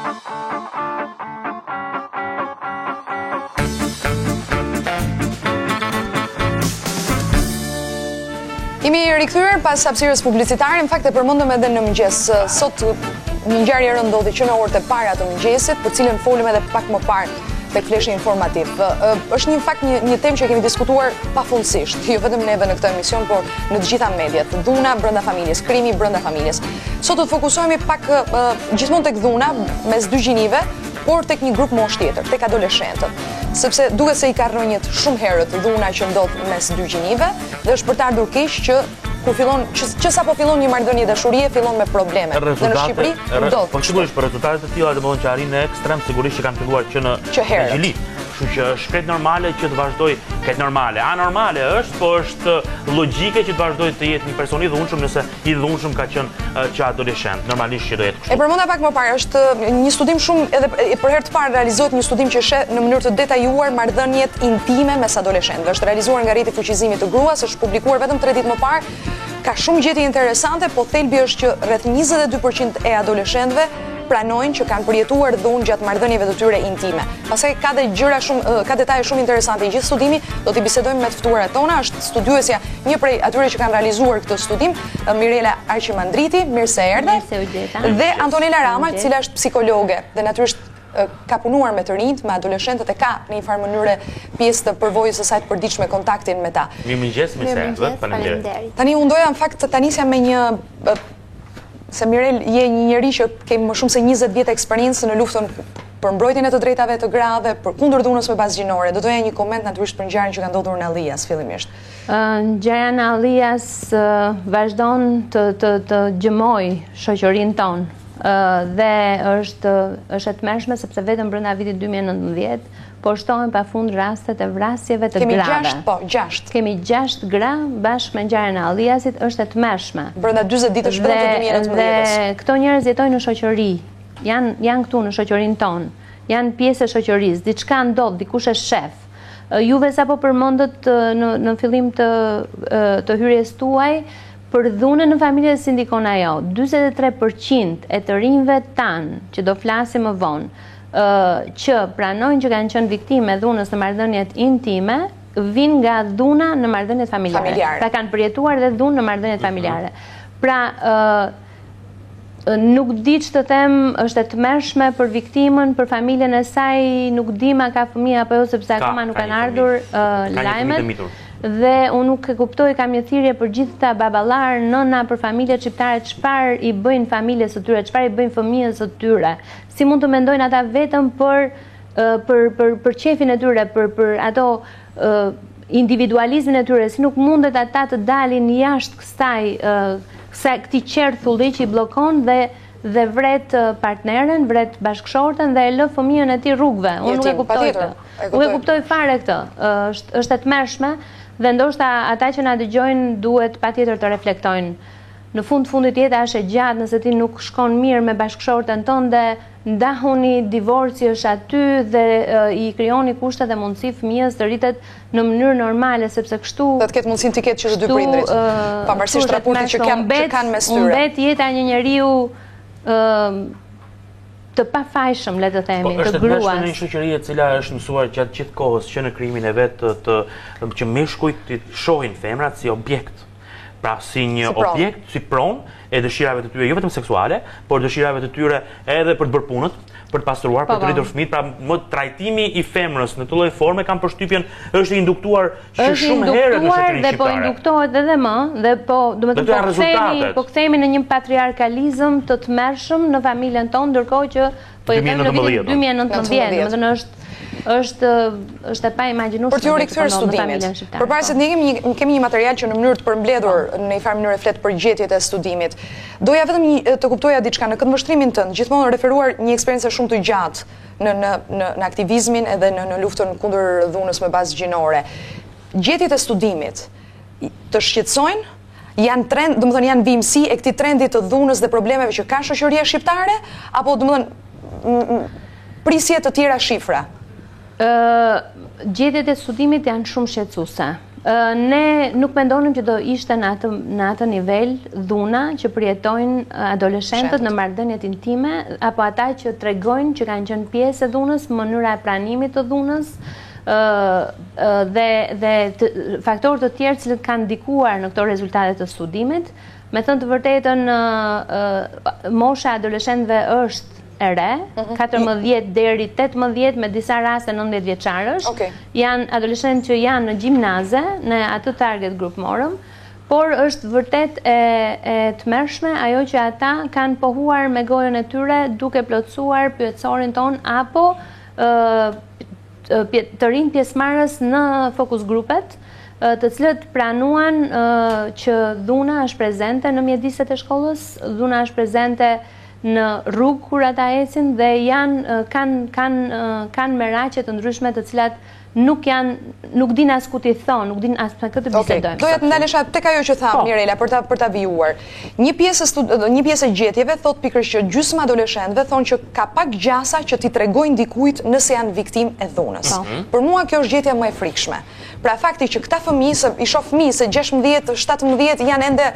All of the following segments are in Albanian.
Jemi rikthyer pas hapësirës publicitare, në fakt e përmendëm edhe në mëngjes. Sot një ngjarje e rëndë ndodhi që në orët e para të mëngjesit, për cilën folëm edhe pak më parë tek fleshi informativ. Është një fakt një temë që kemi diskutuar pafundësisht, jo vetëm neve në këtë emision, por në të gjitha mediat. Dhuna brenda familjes, krimi brenda familjes. Sot do të fokusohemi pak gjithmonë tek dhuna mes dy gjinive, por tek një grup mosh tjetër, tek adoleshentët. Sepse duket se i ka rrënjët shumë herët dhuna që ndodh mes dy gjinive dhe është për të ardhur keq që sapo fillon një marrëdhënie dashurie fillon me probleme. Dhe në Shqipëri ndodh. Po sigurisht për rezultatet e tilla domethënë që arrin në ekstrem sigurisht që kanë filluar që në gjili. Kështu që është krejt normale që të vazhdoj, krejt normale. Anormale është, po është logjike që të vazhdoj të jetë një person i dhunshëm nëse i dhunshëm ka qenë që adoleshent. Normalisht që do jetë kështu. E përmenda pak më parë, është një studim shumë edhe për herë të parë realizohet një studim që sheh në mënyrë të detajuar marrëdhëniet intime mes adoleshentëve. Është realizuar nga Rrjeti i Fuqizimit të Gruas, është publikuar vetëm 3 ditë më parë. Ka shumë gjetje interesante, po thelbi është që rreth 22% e adoleshentëve pranojnë që kanë përjetuar dhunë gjatë marrëdhënieve të tyre intime. Pastaj ka ka detaje shumë interesante i gjithë studimi, do t'i bisedojmë me të ftuarat tona, është studiuesja një prej atyre që kanë realizuar këtë studim, Mirela Arqimandriti, mirë se erdhe. Dhe Antonela Rama, e cila është psikologe dhe natyrisht ka punuar me të rinjt, me adoleshentët, e ka në një farë mënyrë pjesë të përvojës së saj të përditshme kontaktin me ta. Mirëmëngjes, faleminderit. Tani unë doja në fakt të tanisja me një se Mirel je një njeri që kemi më shumë se 20 vjet eksperiencë në luftën për mbrojtjen e të drejtave të grave, për kundër dhunës me bazë gjinore. Do doja një koment natyrisht për ngjarjen që ka ndodhur në Allias fillimisht. Ngjarja në Allias vazhdon të gjëmoj shoqërinë tonë. Dhe është e tmerrshme sepse vetëm brenda vitit 2019 poshtohen pafund rastet e vrasjeve të grave. Kemi 6 gra bashkë me ngjarjen e Alliasit, është e tmerrshme. Brenda 40 ditësh brenda 2019-s. Dhe këto njerëz jetojnë në shoqëri. Janë këtu në shoqërinë tonë. Janë pjesë e shoqërisë. Diçka ndodh, dikush e shef. Juve sapo përmendët në fillim të hyrjes tuaj për dhunën në familje si ndikon ajo. 43% e të rinjve tanë që do flasim më vonë që pranojnë që kanë qenë viktime dhunës në marrëdhëniet intime, vinë nga dhuna në marrëdhëniet familjare. Pra kanë përjetuar dhe dhunë në marrëdhëniet familjare. Pra nuk di që të them është e tmerrshme për viktimën, për familjen e saj, nuk di ma ka fëmijë apo jo sepse akoma nuk kanë ardhur lajmet. Dhe unë nuk e kuptoj, kam një thirrje për gjithë ta baballar, nëna, për familjet shqiptare, çfarë i bëjnë familjes së tyre, çfarë i bëjnë fëmijës së tyre. Si mund të mendojnë ata vetëm për qefin e tyre, për ato individualizmin e tyre, si nuk mundet ata të dalin jashtë këtij qerthulli që i bllokon dhe vret partneren, vret bashkëshorten dhe e lë fëmijën e tij rrugëve. Unë nuk e kuptoj këtë. Nuk e kuptoj fare këtë. Është e tmerrshme dhe ndoshta ata që na dëgjojnë duhet patjetër të reflektojnë. Në fundit jeta është e gjatë, nëse ti nuk shkon mirë me bashkëshorten tënde, ndahuni, divorci është aty dhe i krijoni kushte dhe mundësi fëmijës të rritet në mënyrë normale, sepse kështu do të ketë mundësinë të ketë që të dy prindrit, pavarësisht raportit që kanë mes tyre. Humbet jeta një njeriu të pafajshëm, le të themi, të gruas. Është në një shoqëri e cila është mësuar gjatë gjithë kohës që në krimin e vet që meshkujt të shohin femrat si objekt. Pra si një objekt, si pronë e dëshirave të tyre, jo vetëm seksuale, por dëshirave të tyre edhe për të bërë punët, për të pastruar, për të rritur fëmijët, pra trajtimi i femrës në të lloj forme kam përshtypjen është induktuar që shumë herë në shoqërinë shqiptare. Dhe po induktohet edhe më, dhe po domethënë po kthehemi në një patriarkalizëm të tmerrshëm në familjen tonë, ndërkohë që po jetojmë në vitin 2019, domethënë është e pa imagjinueshme. Për t'ju rikthyer studimit. Përpara se të ndjekim, kemi një material që në mënyrë të përmbledhur në një farë mënyrë flet për gjetjet e studimit. Doja vetëm të kuptoja diçka në këtë mbështrimin tënd, gjithmonë referuar një eksperiencë shumë të gjatë në aktivizmin edhe në luftën kundër dhunës me bazë gjinore. Gjetjet e studimit të shqetësojnë? Janë trend, domethënë janë vimësi e këtij trendi të dhunës dhe problemeve që ka shoqëria shqiptare, apo domethënë prisje të tjera shifra? Gjetjet e studimit janë shumë shqetësuese. Ne nuk mendonim që do ishte në atë nivel dhuna që përjetojnë adoleshentët në marrëdhëniet intime, apo ata që tregojnë që kanë qenë pjesë e dhunës, mënyra e pranimit të dhunës, dhe faktorë të tjerë që kanë ndikuar në këto rezultate të studimit. Me thënë të vërtetën, mosha adoleshentëve është e re, 14 deri 18, me disa raste 19 vjeçarësh. Janë adoleshentë që janë në gjimnaze, në atë target group morëm, por është vërtet e tmerrshme ajo që ata kanë pohuar me gojën e tyre duke plotësuar pyetësorin ton apo të rinj pjesëmarrës në fokus grupet, të cilët pranuan që dhuna është prezente në mjediset e shkollës, dhuna është prezente në rrugë kur ata ecin dhe kanë meraqe të ndryshme të cilat nuk din as ku t'i thonë, nuk din as për këtë bisedojmë. Doja të ndalesha tek ajo që tha Mirela për ta vijuar. Një pjesë e gjetjeve thot pikërisht që gjysma adoleshentëve thonë që ka pak gjasa që t'i tregojnë dikujt nëse janë viktimë e dhunës. Për mua kjo është gjetja më e frikshme. Pra fakti që këta fëmijë, i shoh fëmijë se 16, 17 janë ende,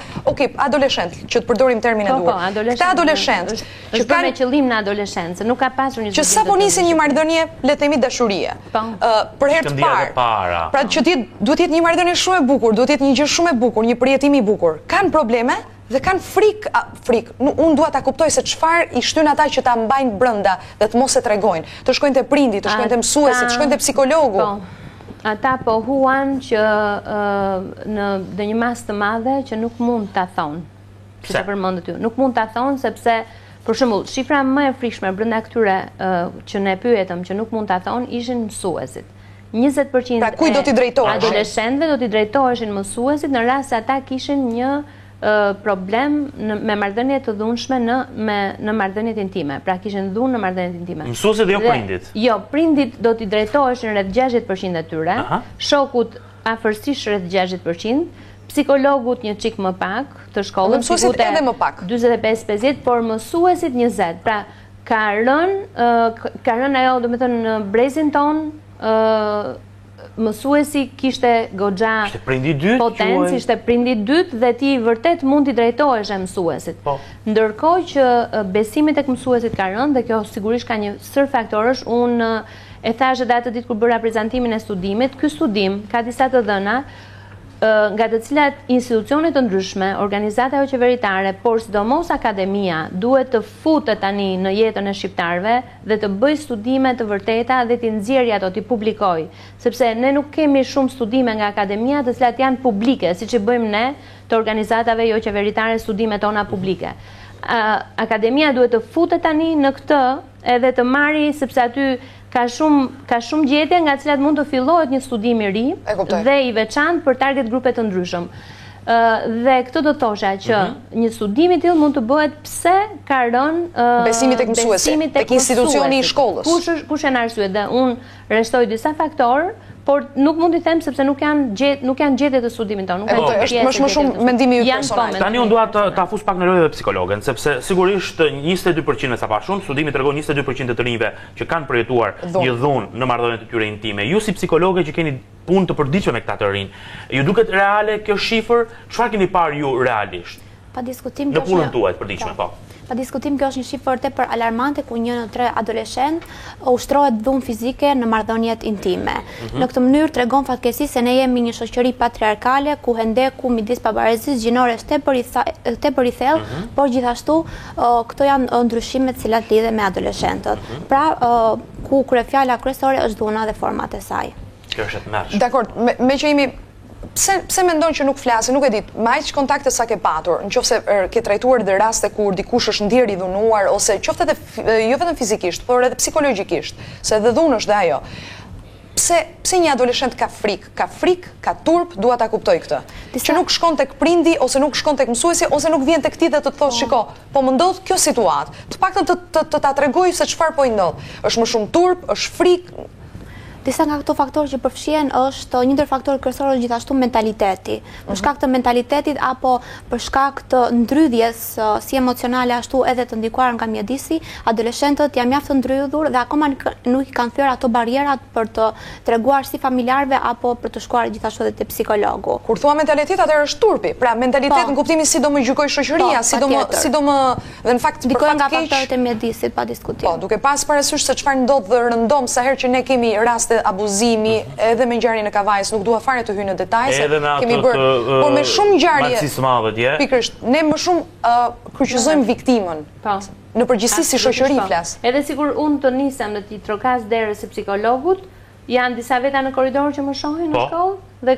adoleshent, që të përdorim termin e duhur. Këta adoleshent që kanë me qëllim në adoleshencë, nuk ka pasur një që sapo nisin një marrëdhënie, le të themi dashurie. Për herë të parë. Pra që duhet jetë një marrëdhënie shumë e bukur, duhet jetë një gjë shumë e bukur, një përjetim i bukur. Kanë probleme dhe kanë frikë. Unë dua ta kuptoj se çfarë i shtyn ata që ta mbajnë brenda dhe të mos e tregojnë. Të shkojnë te prindi, të shkojnë te mësuesi, të shkojnë te psikologu. Ata pohuan që në një mas të madhe që nuk mund ta thonë. Që përmendet ty. Nuk mund ta thonë sepse, për shembull, shifra më e frikshme brenda këtyre që ne pyetëm që nuk mund ta thonë ishin mësuesit. 20% pra kujt do t'i drejtoheshin? Adoleshentëve do t'i drejtoheshin mësuesit në rast se ata kishin një problem me marrëdhënie të dhunshme në marrëdhëniet intime. Pra kishin dhunë në marrëdhëniet intime. Mësuesit dhe jo prindit? Jo, prindit do t'i drejtoheshin rreth 60% e tyre, shokut afërsisht rreth 60%, psikologut një çik më pak të shkollës, mësuesit edhe më pak. 45-50, por mësuesit 20. Pra ka rënë ajo, domethënë, brezin ton, mësuesi kishte goxha potencë, ishte prindi dytë dhe ti vërtet mund t'i drejtohesh mësuesit. Ndërkohë që besimi tek mësuesit ka rënë dhe kjo sigurisht ka një sër faktorësh. Unë e thash edhe atë ditë kur bëra prezantimin e studimit, ky studim ka disa të dhëna nga të cilat institucionet të ndryshme, organizata jo qeveritare, por sidomos akademia, duhet të futet tani në jetën e shqiptarëve dhe të bëj studime të vërteta dhe t'i nxjerrë ato, t'i publikoj. Sepse ne nuk kemi shumë studime nga akademia të cilat janë publike, siç i bëjmë ne të organizatave jo qeveritare studimet tona publike. Akademia duhet të futet tani në këtë edhe të marri, sepse aty ka shumë gjetje nga cilat mund të fillohet një studim i ri dhe i veçantë për target grupe të ndryshëm. Dhe këtë do thosha që një studim i tillë mund të bëhet pse ka rënë besimi tek mësuesi, tek institucioni i shkollës. Kush janë arsyet? Dhe unë rrestoj disa faktorë, por nuk mund t'i them sepse nuk janë gjetje të studimit tonë. Është më shumë mendimi ju personal. Tani unë dua ta fus pak në rojë dhe psikologen, sepse sigurisht 22% sa pa shumë, studimi tregon 22% të rinjve që kanë përjetuar një dhunë në marrëdhëniet e tyre intime. Ju si psikologe që keni punë të përditshme me këta të rinj, ju duket reale kjo shifër? Çfarë keni parë ju realisht? Pa diskutim në punën tuaj të përditshme, po. Pa diskutim kjo është një shifër tepër alarmante ku 1 në 3 adoleshent ushtrohet dhunë fizike në marrëdhëniet intime. Në këtë mënyrë tregon fatkeqësisht se ne jemi një shoqëri patriarkale ku hendeku midis pavarësisë gjinore është tepër i thellë, por gjithashtu këto janë ndryshimet të cilat lidhen me adoleshentët. Pra ku kryefjala kryesore është dhuna dhe format e saj. Kjo është e tmerrshme. Dakor, me që jemi pse mendon që nuk flasë, nuk e di, me aq kontakte sa ke patur, nëse ke trajtuar dhe raste kur dikush është ndjerë i dhunuar ose qoftë edhe jo vetëm fizikisht, por edhe psikologjikisht, se edhe dhunë është dhe ajo. Pse një adoleshent ka frikë, ka turp, dua ta kuptoj këtë. Që nuk shkon tek prindi ose nuk shkon tek mësuesi ose nuk vjen tek ti dhe të thosh shiko, po më ndodh kjo situatë. Të paktën të ta tregoj se çfarë po i ndodh. Është më shumë turp, është frikë. Disa nga këto faktorë që përfshihen është një ndër faktorët kryesorë gjithashtu mentaliteti. Për shkak të mentalitetit apo për shkak të ndrydhjes si emocionale ashtu edhe të ndikuar nga mjedisi, adoleshentët janë mjaft të ndrydhur dhe akoma nuk i kanë thyer ato barrierat për të treguar si familjarëve apo për të shkuar gjithashtu edhe te psikologu. Kur thua mentalitet atëherë është turpi. Pra mentalitet në kuptimin si do më gjykoj shoqëria, si do më dhe në fakt ndikojnë nga faktorët e mjedisit pa diskutim. Po, duke pas parasysh se çfarë ndodh dhe rëndom sa herë që ne kemi raste abuzimi edhe me ngjarjen e Kavajës, nuk dua fare të hyj në detaj se kemi bërë, por me shumë ngjarje. Pikërisht, ne më shumë kryqëzojmë viktimën. Po. Në përgjithësi si shoqëri flas. Edhe sikur unë të nisem në ti trokas derës së psikologut, janë disa veta në korridor që më shohin në shkollë dhe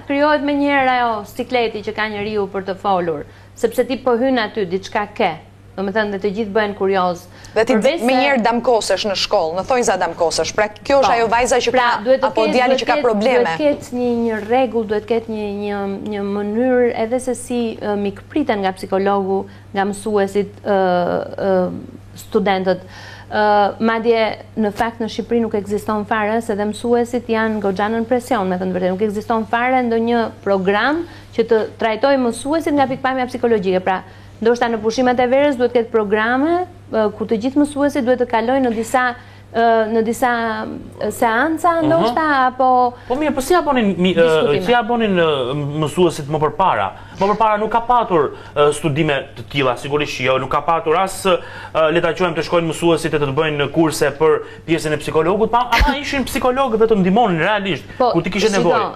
krijohet me njëherë ajo sikleti që ka njeriu për të folur, sepse ti po hyn aty diçka ke. Domethënë dhe të gjithë bëhen kurioz. Dhe ti me njerë damkosesh në shkollë, në thonjza damkosesh. Pra kjo është ajo vajza që ka apo djali që ka probleme. Duhet ketë një rregull, duhet ketë një mënyrë edhe se si mikpriten nga psikologu, nga mësuesit, studentët. Madje në fakt në Shqipëri nuk ekziston fare, se dhe mësuesit janë goxha në presion, me thënë vërtet, nuk ekziston fare ndonjë program që të trajtojë mësuesit nga pikpamja psikologjike. Pra, ndoshta në pushimet e verës duhet ketë programe ku të gjithë mësuesit duhet të kalojnë në disa seanca ndoshta apo. Po mirë, po si ja bonin mësuesit më përpara? Më përpara nuk ka patur studime të tilla, sigurisht jo, nuk ka patur as le ta quajmë të shkojnë mësuesit e të bëjnë kurse për pjesën e psikologut, ama ishin psikologë dhe të ndihmonin realisht kur ti kishe nevojë.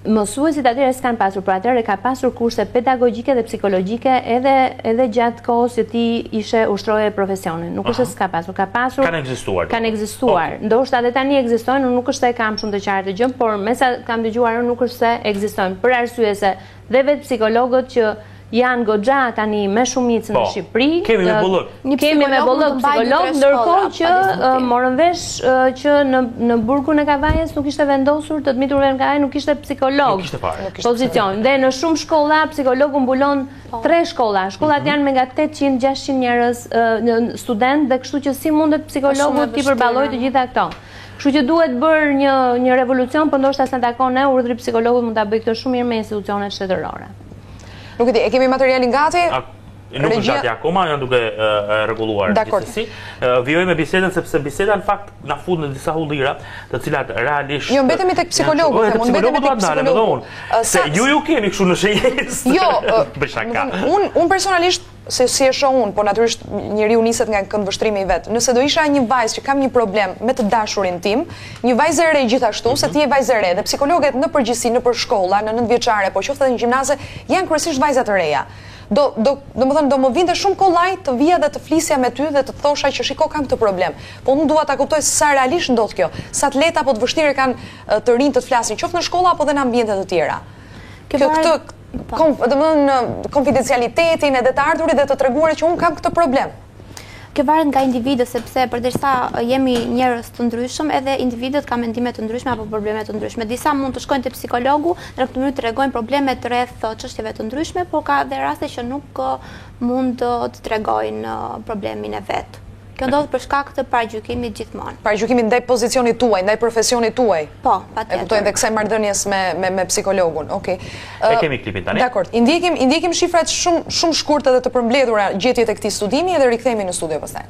Mësuesit atyre s'kan pasur, por atyre ka pasur kurse pedagogjike dhe psikologjike edhe gjatë kohës që ti ishe ushtroje profesionin. Nuk është se s'ka pasur, ka pasur. Kanë ekzistuar. Ndoshta edhe tani ekzistojnë, nuk është se e kam shumë të qartë të gjë, por me sa kam dëgjuar nuk është se ekzistojnë. Për arsye se dhe vetë psikologët që janë goxha tani me shumicën në Shqipëri. Kemi me bollëk. Kemi me bollëk psikolog, ndërkohë që morën vesh që në burgun e Kavajës nuk ishte vendosur të miturve në Kavajë, nuk ishte psikolog pozicion. Dhe në shumë shkolla psikologu mbulon 3 shkolla. Shkollat janë me nga 800-600 njerëz student dhe kështu që si mundet psikologu ti përballojë të gjitha këto. Kështu që duhet bërë një revolucion, por ndoshta sa takon ne urdhri psikologut mund ta bëjë këtë shumë mirë me institucionet shtetërore. Nuk e di, e kemi materialin gati? Nuk është gati akoma, janë duke rregulluar gjithsesi. Vijoj me bisedën sepse biseda në fakt na fut në disa hullira, të cilat realisht. Jo, mbetemi tek psikologu, mbetemi tek psikologu. Se ju kemi kështu në shenjë. Jo, unë personalisht se si e shoh unë, po natyrisht njeriu niset nga këndvështrimi i vet. Nëse do isha një vajzë që kam një problem me të dashurin tim, një vajzë e re gjithashtu, se ti je vajzë e re dhe psikologët në përgjithësi nëpër shkolla, në 9-vjeçare, po qoftë edhe në gjimnaze, janë kryesisht vajza të reja. Do më vinte shumë kollaj të vija dhe të flisja me ty dhe të thosha që shiko kam këtë problem. Po unë dua ta kuptoj sa realisht ndodh kjo, sa të lehtë apo të vështirë kanë të rinj të flasin, qoftë në shkolla apo edhe në ambiente të tjera. Konfidencialitetin edhe të ardhurit dhe të treguarit që unë kam këtë problem. Kjo varet nga individët, sepse përderisa jemi njerëz të ndryshëm, edhe individët kanë mendime të ndryshme apo probleme të ndryshme. Disa mund të shkojnë te psikologu dhe në këtë mënyrë të tregojnë problemet rreth çështjeve të ndryshme, por ka edhe raste që nuk mund të tregojnë problemin e vet. Kjo ndodh për shkak të paragjykimit gjithmonë. Paragjykimit ndaj pozicionit tuaj, ndaj profesionit tuaj. Po, patjetër. E kuptoj edhe kësaj marrëdhënies me psikologun. Okej. E kemi klipin tani. Dakor. I ndjekim shifrat shumë shkurt edhe të përmbledhura gjetjet e këtij studimi dhe rikthehemi në studio pastaj.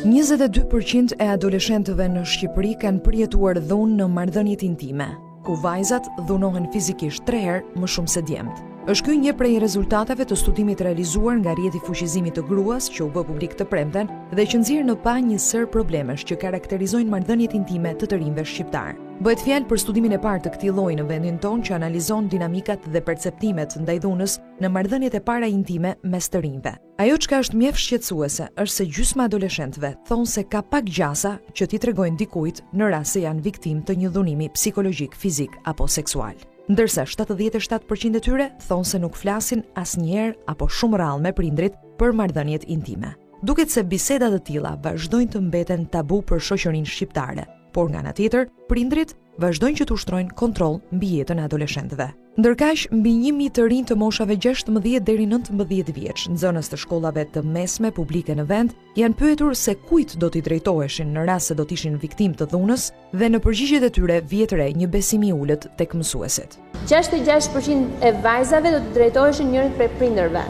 22% e adoleshentëve në Shqipëri kanë përjetuar dhunë në marrëdhëniet intime, ku vajzat dhunohen fizikisht 3 herë më shumë se djemtë. Është ky një prej rezultateve të studimit realizuar nga rrjeti fuqizimit të gruas që u bë publik të premten dhe që nxjerr në pa një sër problemesh që karakterizojnë marrëdhëniet intime të të rinjve shqiptar. Bëhet fjalë për studimin e parë të këtij lloji në vendin tonë që analizon dinamikat dhe perceptimet ndaj dhunës në marrëdhëniet e para intime mes të rinjve. Ajo çka është mjaft shqetësuese është se gjysma adoleshentëve thonë se ka pak gjasa që t'i tregojnë dikujt në rast se janë viktimë të një dhunimi psikologjik, fizik apo seksual. Ndërsa 77% e tyre thonë se nuk flasin asnjëherë apo shumë rrallë me prindrit për marrëdhëniet intime. Duket se bisedat të tilla vazhdojnë të mbeten tabu për shoqërinë shqiptare, por nga ana tjetër, prindrit vazhdojnë që të ushtrojnë kontroll mbi jetën e adoleshentëve. Ndërkaq, mbi 1000 të rinj të moshave 16 deri 19 vjeç, nxënës të shkollave të mesme publike në vend, janë pyetur se kujt do t'i drejtoheshin në rast se do t'ishin viktimë të dhunës dhe në përgjigjet e tyre vjetre një besim i ulët tek mësuesit. 66% e vajzave do të drejtoheshin njërit prej prindërve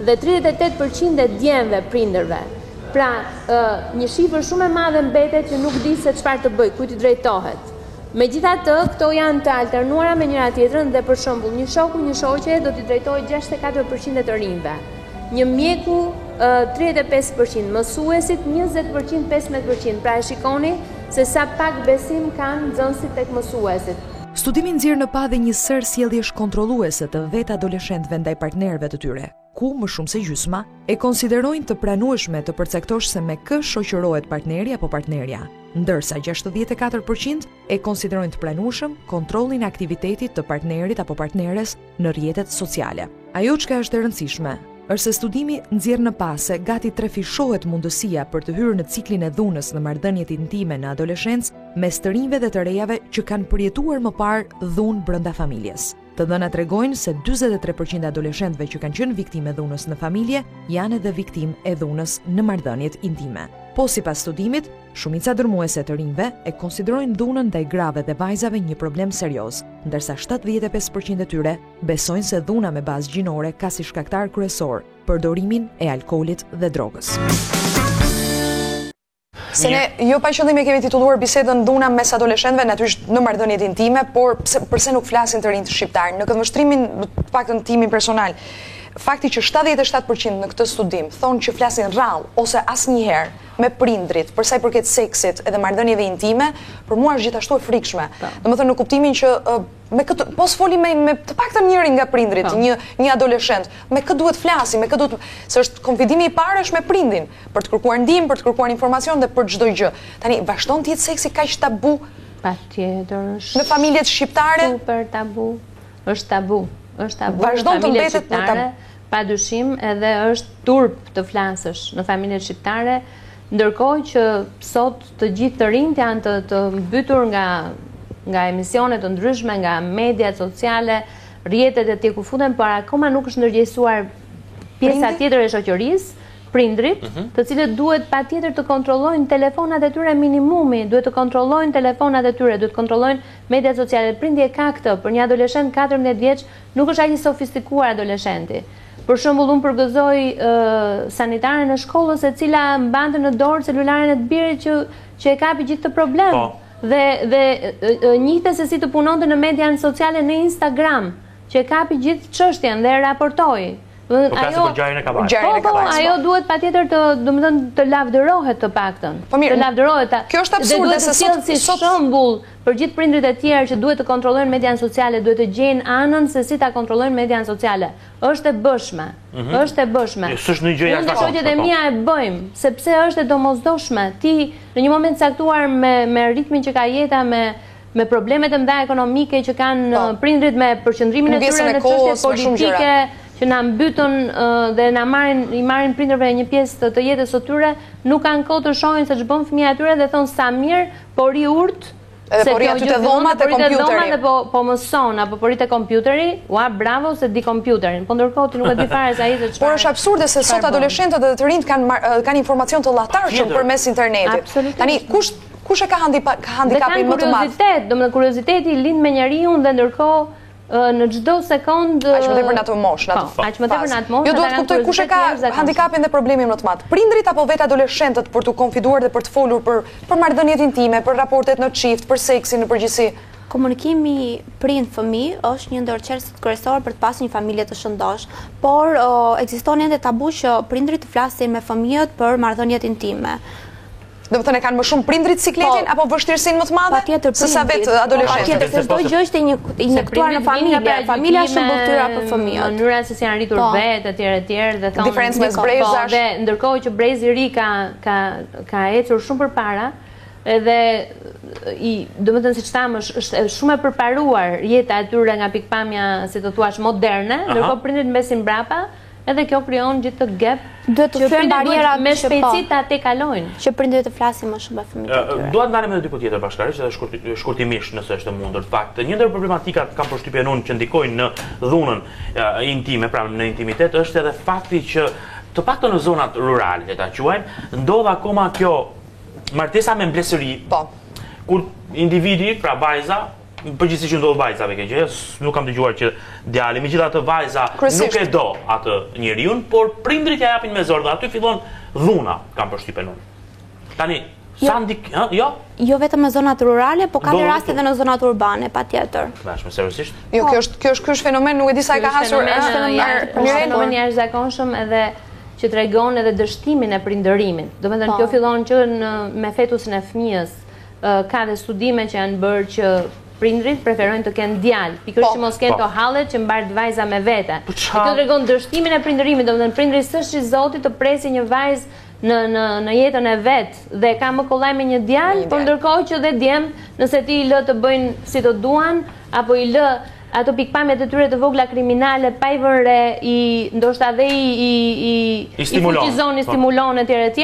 dhe 38% e djemve prindërve. Pra, një shifër shumë e madhe mbetet që nuk di se çfarë të bëj, kujt i drejtohet. Megjithatë, këto janë të alternuara me njëra tjetrën dhe për shembull, një shoku, një shoqe do t'i drejtohet 64% e të rinjve. Një mjeku 35%, mësuesit 20%, 15%. Pra e shikoni se sa pak besim kanë nxënësit tek mësuesit. Studimi nxjerr në pa dhe një sër sjelljesh kontrolluese të vetë adoleshentëve ndaj partnerëve të tyre, ku më shumë se gjysma e konsiderojnë të pranueshme të përcaktosh se me kë shoqërohet partneri apo partnerja, ndërsa 64% e konsiderojnë të pranueshëm kontrollin e aktivitetit të partnerit apo partneres në rrjetet sociale. Ajo çka është e rëndësishme është se studimi nxjerr në pa se gati trefishohet mundësia për të hyrë në ciklin e dhunës në marrëdhëniet intime në adoleshencë mes të rinjve dhe të rejave që kanë përjetuar më parë dhunë brenda familjes. Të dhënat tregojnë se 43% e adoleshentëve që kanë qenë viktimë e dhunës në familje janë edhe viktimë e dhunës në marrëdhëniet intime. Po sipas studimit, shumica dërmuese të rinjve e konsiderojnë dhunën ndaj grave dhe vajzave një problem serioz, ndërsa 75% e tyre besojnë se dhuna me bazë gjinore ka si shkaktar kryesor përdorimin e alkoolit dhe drogës. Se ne jo pa qëllim e kemi titulluar bisedën dhuna mes adoleshentëve natyrisht në marrëdhëniet intime, por pse nuk flasin të rinjt shqiptar? Në këtë vështrimin, të paktën timin personal, fakti që 77% në këtë studim thonë që flasin rrallë ose asnjëherë me prindrit për sa i përket seksit edhe marrëdhënieve intime, për mua është gjithashtu e frikshme. Domethënë në kuptimin që me këtë po s'foli me të paktën njëri nga prindrit, një adoleshent, me kë duhet flasi, me kë duhet, se është konfidimi i parë është me prindin, për të kërkuar ndihmë, për të kërkuar informacion dhe për çdo gjë. Tani vazhdon të jetë seksi kaq tabu? Patjetër është. Në familjet shqiptare? Super tabu. Është tabu. Është tabu. Vazhdon të mbetet në tabu. Padyshim edhe është turp të flasësh në familjet shqiptare, ndërkohë që sot të gjithë të rinjt janë të mbytur nga emisione të ndryshme, nga mediat sociale, rrjetet e tij ku futen, por akoma nuk është ndërgjegjësuar pjesa tjetër e shoqërisë, prindrit, të cilët duhet patjetër të kontrollojnë telefonat e tyre minimumi, duhet të kontrollojnë telefonat e tyre, duhet të kontrollojnë mediat sociale. Prindi e ka këtë, për një adoleshent 14 vjeç nuk është aq i sofistikuar adoleshenti. Për shembull, unë përgëzoj sanitare në shkollës e cila mbante në dorë celularin e të birit që e kapi gjithë të problem. Dhe njihte se si të punonte në median sociale në Instagram, që e kapi gjithë çështjen dhe e raportoi. Ajo duhet patjetër të lavdërohet të paktën. Të lavdërohet. Kjo është absurde se si shembull për gjithë prindrit e tjerë që duhet të kontrollojnë median sociale, duhet të gjejnë anën se si ta kontrollojnë median sociale. Është e bëshme. Është e bëshme. Unë dhe shoqet e mia e bëjmë, sepse është e domosdoshme. Ti në një moment caktuar me ritmin që ka jeta, me problemet e mëdha ekonomike që kanë prindrit, me përqendrimin e tyre në çështje politike që na mbytën dhe i marrin prindërve një pjesë të jetës së tyre, nuk kanë kohë të shohin se ç'bën fëmia e tyre dhe thon sa mirë, por i urt se kjo gjë dhomat e kompjuterit. Po mëson apo po rritë kompjuteri, ua bravo se di kompjuterin. Po ndërkohë ti nuk e di fare se ai se çfarë. Por është absurde se sot adoleshentët dhe të rinjt kanë informacion të llatarshëm përmes internetit. Tani kush e ka handikapin më të madh? Domethënë kurioziteti lind me njeriu dhe ndërkohë në çdo sekond aq më tepër në atë moshë, aq më tepër në atë moshë. Jo duhet kuptoj kush e ka handikapin dhe problemin më të madh. Prindrit apo vetë adoleshentët për të konfiduar dhe për të folur për marrëdhëniet intime, për raportet në çift, për seksin në përgjithësi. Komunikimi prind-fëmijë është një ndër çështjet kryesore për të pasur një familje të shëndosh, por ekziston ende tabu që prindrit të flasin me fëmijët për marrëdhëniet intime. Do të thënë kanë më shumë prindrit sikletin apo vështirësinë më të madhe? Se sa vetë adoleshentët. Patjetër, se çdo gjë është injektuar në familje. Familja është shëmbëtyra për fëmijët. Mënyra se si janë rritur vetë etj dhe thonë diferencë mes brezash. Dhe ndërkohë që brezi i ri ka ecur shumë përpara, edhe domethënë siç tham është shumë e përparuar jeta e tyre nga pikpamja, si të thuash, moderne, ndërkohë prindrit mbesin mbrapa edhe kjo krijon gjithë të gap Duhet të fryjnë barierat me shpejtësi ta tekalojnë. Që prindërit të flasin më shumë për fëmijët e tyre. Dua të ndalim edhe dy pyetje tjetër bashkërisht edhe shkurtimisht nëse është e mundur. Në fakt, një ndër problematikat kam përshtypjen unë që ndikojnë në dhunën intime, pra në intimitet, është edhe fakti që të paktën në zonat rurale, le ta quajmë, ndodh akoma kjo martesa me mbledhëri. Po. Kur individi, pra vajza, përgjithsisht që ndodh vajzave kjo gjë, nuk kam dëgjuar që djali, megjithatë vajza nuk e do atë njeriu, por prindrit ja japin me zor dhe aty fillon dhuna, kam përshtypjen unë. Tani, Jo vetëm në zonat rurale, po ka dhe raste edhe në zonat urbane, patjetër. Bashkë, seriozisht? Jo, kjo është fenomen, nuk e di sa e ka hasur. Fenomen i jashtëzakonshëm edhe që tregon edhe dështimin e prindërimit. Domethënë kjo fillon që me fetusin e fëmijës. Ka dhe studime që janë bërë që prindrit preferojnë të kenë djalë, pikërisht që mos kenë to hallet që mbart vajza me vete. Kjo tregon dështimin e prindërimit, domethënë prindri s'është i Zotit të presi një vajzë në jetën e vet dhe ka më kollaj me një djalë, por ndërkohë që dhe djemt, nëse ti i lë të bëjnë si të duan, apo i lë ato pikpamjet e tyre të vogla kriminale pa i vënë re, ndoshta dhe i fuqizon, i stimulon etj.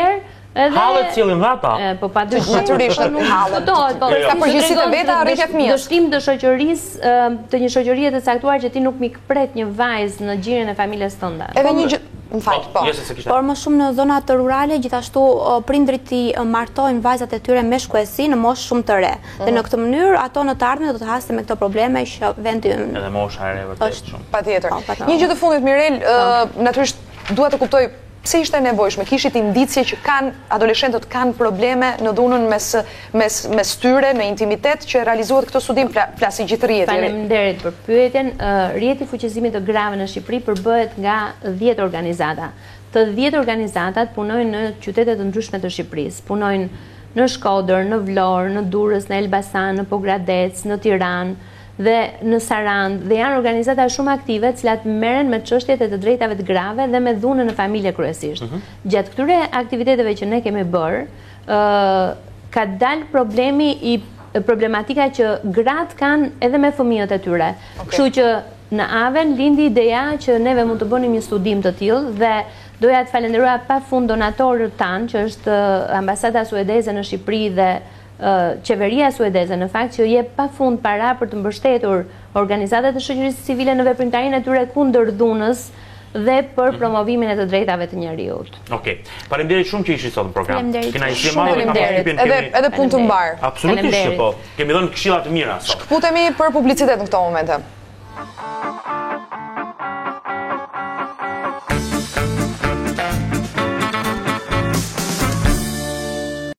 Hallet cilin dhata. Po padyshim. Natyrisht hallet. Ka përgjegjësitë veta rritja e fëmijës. Dështim të shoqërisë, të një shoqërie të caktuar që ti nuk mikpret një vajzë në gjirin e familjes tënde. Edhe një gjë, në fakt, po. Por më shumë në zonat rurale, gjithashtu prindrit i martojnë vajzat e tyre me shkuesi në moshë shumë të re. Dhe në këtë mënyrë ato në të ardhmen do të hasen me këto probleme që vendi edhe mosha e re vërtet shumë. Patjetër. Një gjë të fundit, Mirel, natyrisht dua të kuptoj pse ishte nevojshme, kishit indicje që adoleshentët kanë probleme në dhunën mes tyre, në intimitet, që realizohet këtë studim plasi gjithë rjeti. Faleminderit për pyetjen. Rjeti fuqizimit të grave në Shqipëri përbëhet nga 10 organizata. Të 10 organizatat punojnë në qytetet të ndryshme të Shqipërisë. Punojnë në Shkodër, në Vlorë, në Durrës, në Elbasan, në Pogradec, në Tiranë dhe në Sarandë, dhe janë organizata shumë aktive, cilat merren me çështjet e të drejtave të grave dhe me dhunën në familje kryesisht. Gjatë këtyre aktiviteteve që ne kemi bërë, ka dalë problematika që gratë kanë edhe me fëmijët e tyre. Kështu që në Aven lindi ideja që neve mund të bënim një studim të tillë dhe doja të falenderoja pafund donatorët tanë, që është ambasada suedeze në Shqipëri dhe qeveria suedeze, në fakt që jep pafund para për të mbështetur organizatat e shoqërisë civile në veprimtarinë e tyre kundër dhunës dhe për promovimin e të drejtave të njerëzit. Okej. Faleminderit shumë që ishit sot në program. Faleminderit. Edhe punë të mbar. Absolutisht po. Kemi dhënë këshilla të mira sot. Shkputemi për publicitet në këto momente.